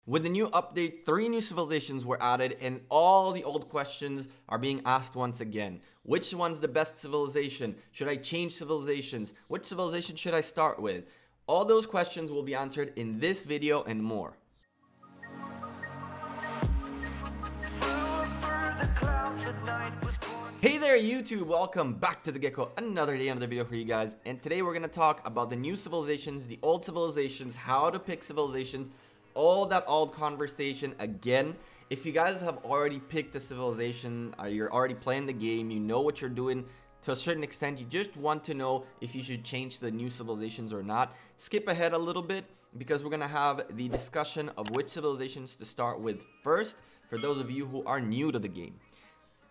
With the new update, 3 new civilizations were added and all the old questions are being asked once again. Which one's the best civilization? Should I change civilizations? Which civilization should I start with? All those questions will be answered in this video and more. Hey there YouTube, welcome back to the Gekko, another day, another video for you guys. And today we're going to talk about the new civilizations, the old civilizations, how to pick civilizations, all that old conversation again. If you guys have already picked a civilization, you're already playing the game, you know what you're doing to a certain extent, you just want to know if you should change the new civilizations or not, skip ahead a little bit because we're going to have the discussion of which civilizations to start with first for those of you who are new to the game.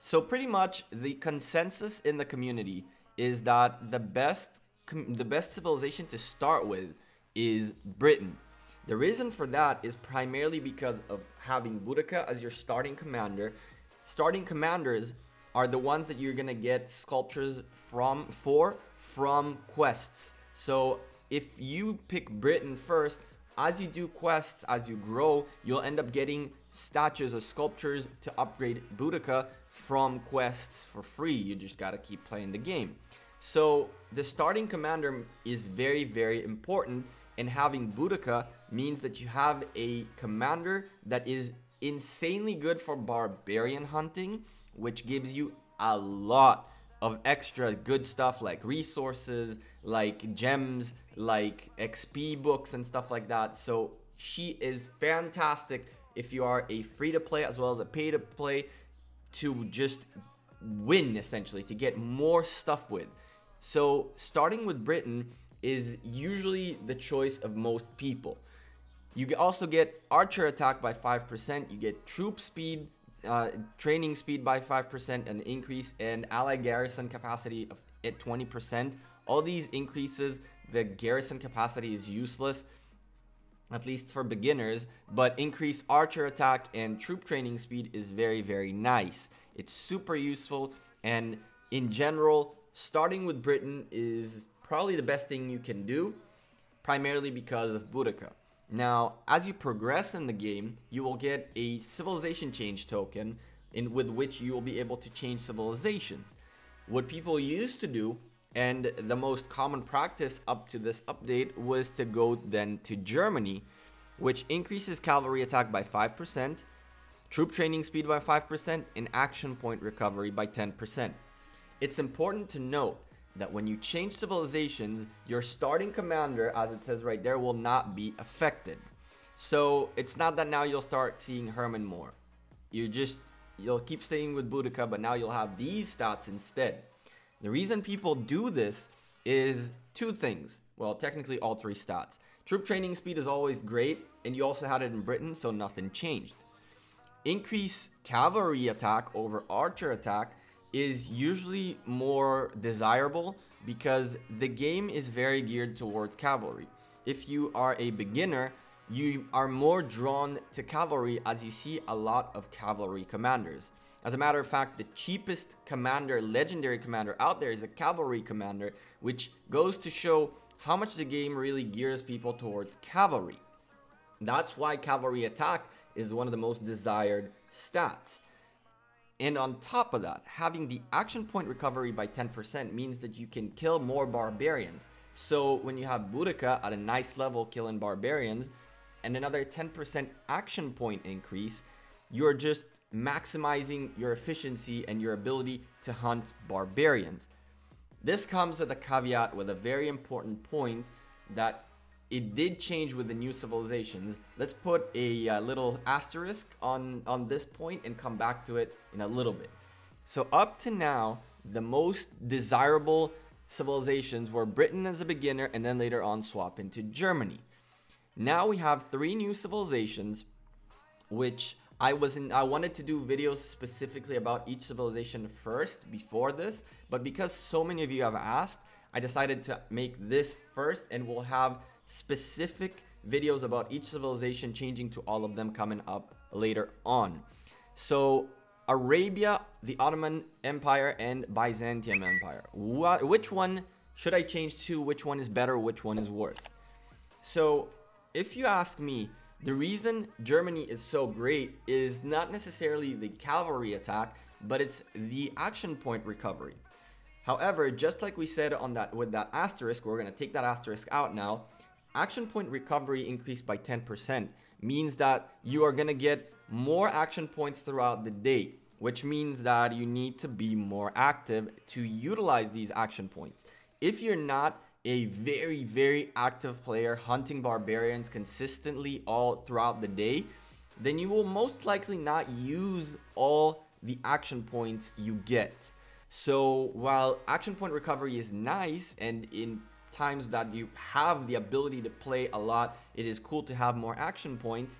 So pretty much the consensus in the community is that the best civilization to start with is Britain. The reason for that is primarily because of having Boudica as your starting commander. Starting commanders are the ones that you're gonna get sculptures from quests. So if you pick Britain first, as you do quests, as you grow, you'll end up getting statues or sculptures to upgrade Boudica from quests for free. You just gotta keep playing the game. So the starting commander is very, very important, and having Boudica means that you have a commander that is insanely good for barbarian hunting, which gives you a lot of extra good stuff like resources, like gems, like XP books and stuff like that. So she is fantastic if you are a free-to-play as well as a pay-to-play, to just win, essentially, to get more stuff with. So starting with Britain is usually the choice of most people. You also get archer attack by 5%, you get troop speed, training speed by 5%, an increase, and ally garrison capacity at 20%. All these increases, the garrison capacity is useless, at least for beginners, but increased archer attack and troop training speed is very, very nice. It's super useful, and in general, starting with Britain is probably the best thing you can do, primarily because of Boudica. Now, as you progress in the game, you will get a civilization change token with which you will be able to change civilizations. What people used to do, and the most common practice up to this update, was to go then to Germany, which increases cavalry attack by 5%, troop training speed by 5%, and action point recovery by 10%. It's important to note that when you change civilizations, your starting commander, as it says right there, will not be affected. So it's not that now you'll start seeing Herman more. You'll keep staying with Boudica, but now you'll have these stats instead. The reason people do this is 2 things. Well, technically all 3 stats. Troop training speed is always great, and you also had it in Britain, so nothing changed. Increase cavalry attack over archer attack is usually more desirable because the game is very geared towards cavalry. If you are a beginner, you are more drawn to cavalry as you see a lot of cavalry commanders. As a matter of fact, the cheapest commander, legendary commander out there is a cavalry commander, which goes to show how much the game really gears people towards cavalry. That's why cavalry attack is one of the most desired stats. And on top of that, having the action point recovery by 10% means that you can kill more barbarians. So when you have Boudica at a nice level killing barbarians and another 10% action point increase, you're just maximizing your efficiency and your ability to hunt barbarians. This comes with a caveat, with a very important point, that it did change with the new civilizations. Let's put a little asterisk on this point and come back to it in a little bit. So up to now, the most desirable civilizations were Britain as a beginner, and then later on swap into Germany. Now we have 3 new civilizations, which I wanted to do videos specifically about each civilization first before this, but because so many of you have asked, I decided to make this first, and we'll have specific videos about each civilization changing to all of them coming up later on. So Arabia, the Ottoman Empire, and Byzantium Empire. Which one should I change to? Which one is better? Which one is worse? So if you ask me, The reason Germany is so great is not necessarily the cavalry attack, but it's the action point recovery. However, just like we said on that with that asterisk, we're going to take that asterisk out now. Action point recovery increased by 10% means that you are going to get more action points throughout the day, which means that you need to be more active to utilize these action points. If you're not a very, very active player hunting barbarians consistently all throughout the day, then you will most likely not use all the action points you get. So while action point recovery is nice, and in times that you have the ability to play a lot, it is cool to have more action points,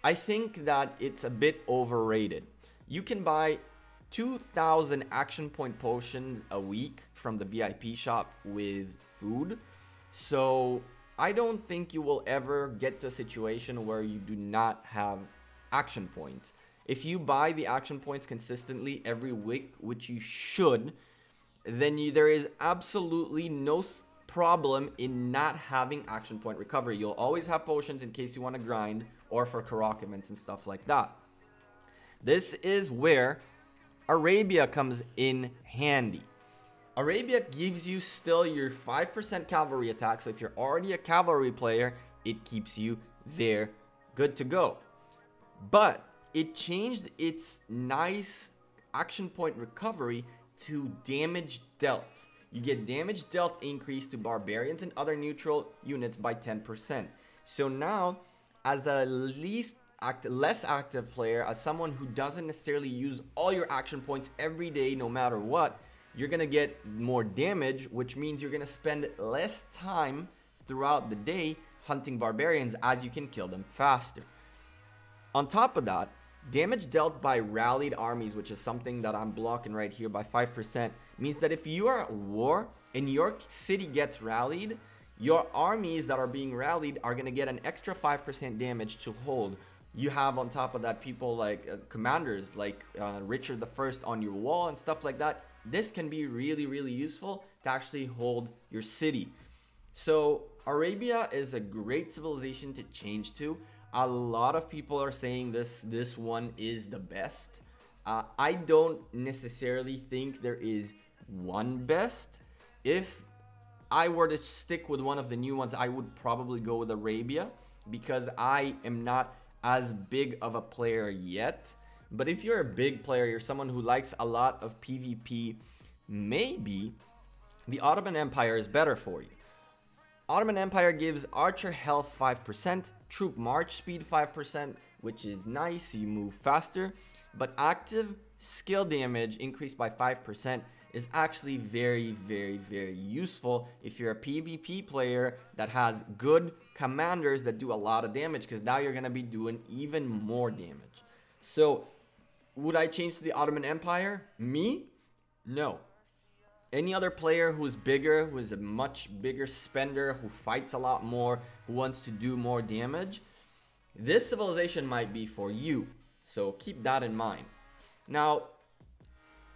I think that it's a bit overrated. You can buy 2,000 action point potions a week from the VIP shop with food. So I don't think you will ever get to a situation where you do not have action points. If you buy the action points consistently every week, which you should, then there is absolutely no problem in not having action point recovery. You'll always have potions in case you want to grind or for Karak events and stuff like that. This is where Arabia comes in handy. Arabia gives you still your 5% cavalry attack, so if you're already a cavalry player, it keeps you there, good to go. But it changed its nice action point recovery to damage dealt. You get damage dealt increase to barbarians and other neutral units by 10%. So now, as a less active player, as someone who doesn't necessarily use all your action points every day no matter what, you're gonna get more damage, which means you're gonna spend less time throughout the day hunting barbarians, as you can kill them faster. On top of that, damage dealt by rallied armies, which is something that I'm blocking right here by 5%, means that if you are at war and your city gets rallied, your armies that are being rallied are going to get an extra 5% damage to hold. You have on top of that people like commanders like Richard I on your wall and stuff like that. This can be really, really useful to actually hold your city. So Arabia is a great civilization to change to. A lot of people are saying this one is the best. I don't necessarily think there is one best. If I were to stick with one of the new ones, I would probably go with Arabia, because I am not as big of a player yet. But if you're a big player, you're someone who likes a lot of PvP, maybe the Ottoman Empire is better for you. Ottoman Empire gives archer health 5%, troop march speed 5%, which is nice, you move faster, but active skill damage increased by 5% is actually very, very, very useful if you're a PvP player that has good commanders that do a lot of damage, because now you're going to be doing even more damage. So would I change to the Ottoman Empire? Me? No. Any other player who's bigger, who is a much bigger spender, who fights a lot more, who wants to do more damage, this civilization might be for you. So keep that in mind. Now,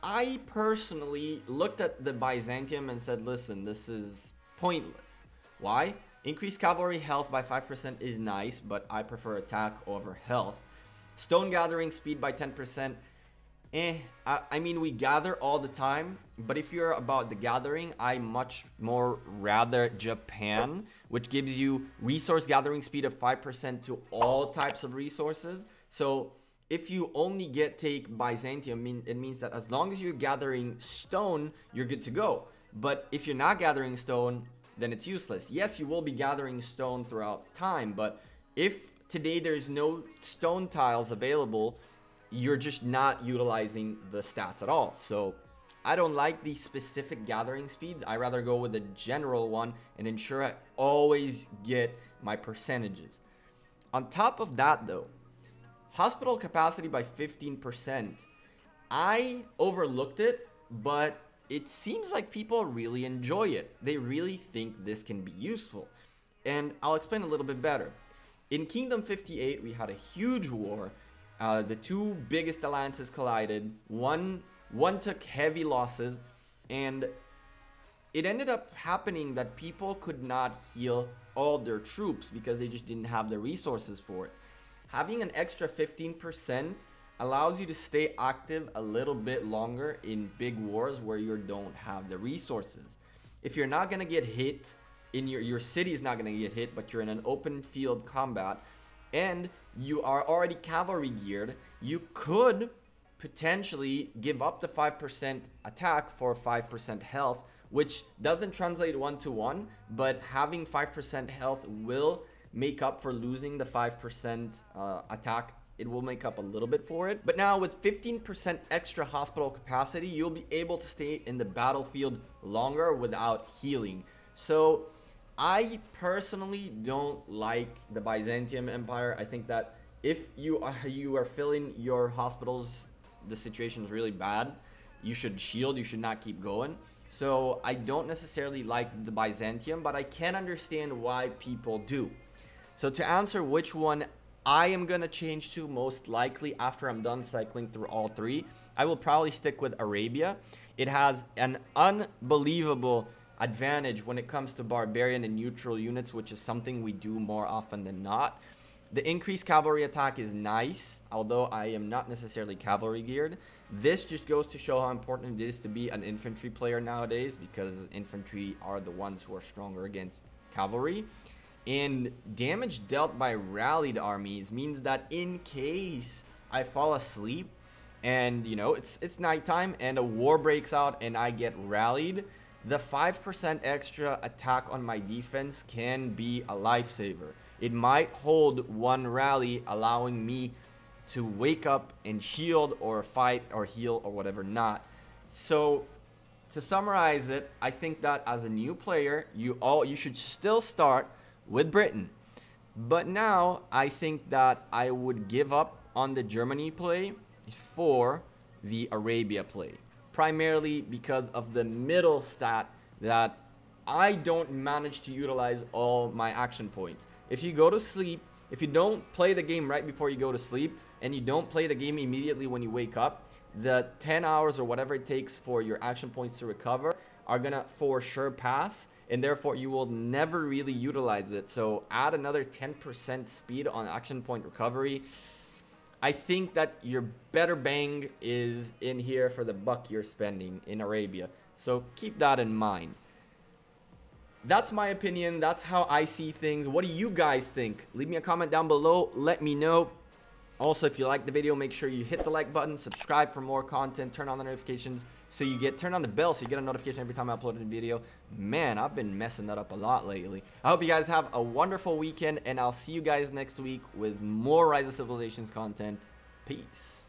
I personally looked at the Byzantium and said, listen, this is pointless. Why? Increased cavalry health by 5% is nice, but I prefer attack over health. Stone gathering speed by 10%. I mean, we gather all the time, but if you're about the gathering, I much more rather Japan, which gives you resource gathering speed of 5% to all types of resources. So if you only take Byzantium, it means that as long as you're gathering stone, you're good to go. But if you're not gathering stone, then it's useless. Yes, you will be gathering stone throughout time, but if today there's no stone tiles available, you're just not utilizing the stats at all. So I don't like these specific gathering speeds. I rather go with the general one and ensure I always get my percentages. On top of that though, hospital capacity by 15%. I overlooked it, but it seems like people really enjoy it. They really think this can be useful. And I'll explain a little bit better. In Kingdom 58, we had a huge war. The two biggest alliances collided. One took heavy losses, and it ended up happening that people could not heal all their troops because they just didn't have the resources for it. Having an extra 15% allows you to stay active a little bit longer in big wars where you don't have the resources. If you're not going to get hit, in your city is not going to get hit, but you're in an open field combat, and you are already cavalry geared, you could potentially give up the 5% attack for 5% health, which doesn't translate 1-to-1, but having 5% health will make up for losing the 5% attack. It will make up a little bit for it. But now with 15% extra hospital capacity, you'll be able to stay in the battlefield longer without healing. So I personally don't like the Byzantium Empire. I think that if you are filling your hospitals, the situation is really bad, you should shield, you should not keep going. So I don't necessarily like the Byzantium, but I can understand why people do. So to answer which one I am going to change to most likely after I'm done cycling through all three, I will probably stick with Arabia. It has an unbelievable advantage when it comes to barbarian and neutral units, which is something we do more often than not. The increased cavalry attack is nice, although I am not necessarily cavalry geared. This just goes to show how important it is to be an infantry player nowadays, because infantry are the ones who are stronger against cavalry. And damage dealt by rallied armies means that in case I fall asleep and, you know, it's nighttime and a war breaks out and I get rallied, the 5% extra attack on my defense can be a lifesaver. It might hold one rally, allowing me to wake up and shield or fight or heal or whatever not. So to summarize it, I think that as a new player, you should still start with Britain. But now I think that I would give up on the Germany play for the Arabia play, primarily because of the middle stat that I don't manage to utilize all my action points. If you go to sleep, if you don't play the game right before you go to sleep, and you don't play the game immediately when you wake up, the 10 hours or whatever it takes for your action points to recover are gonna for sure pass, and therefore you will never really utilize it. So add another 10% speed on action point recovery. I think that your better bang is in here for the buck you're spending in Arabia. So keep that in mind. That's my opinion. That's how I see things. What do you guys think? Leave me a comment down below. Let me know. Also, if you like the video, make sure you hit the like button, subscribe for more content, turn on the notifications so you turn on the bell so you get a notification every time I upload a video. Man, I've been messing that up a lot lately. I hope you guys have a wonderful weekend, and I'll see you guys next week with more Rise of Civilizations content. Peace.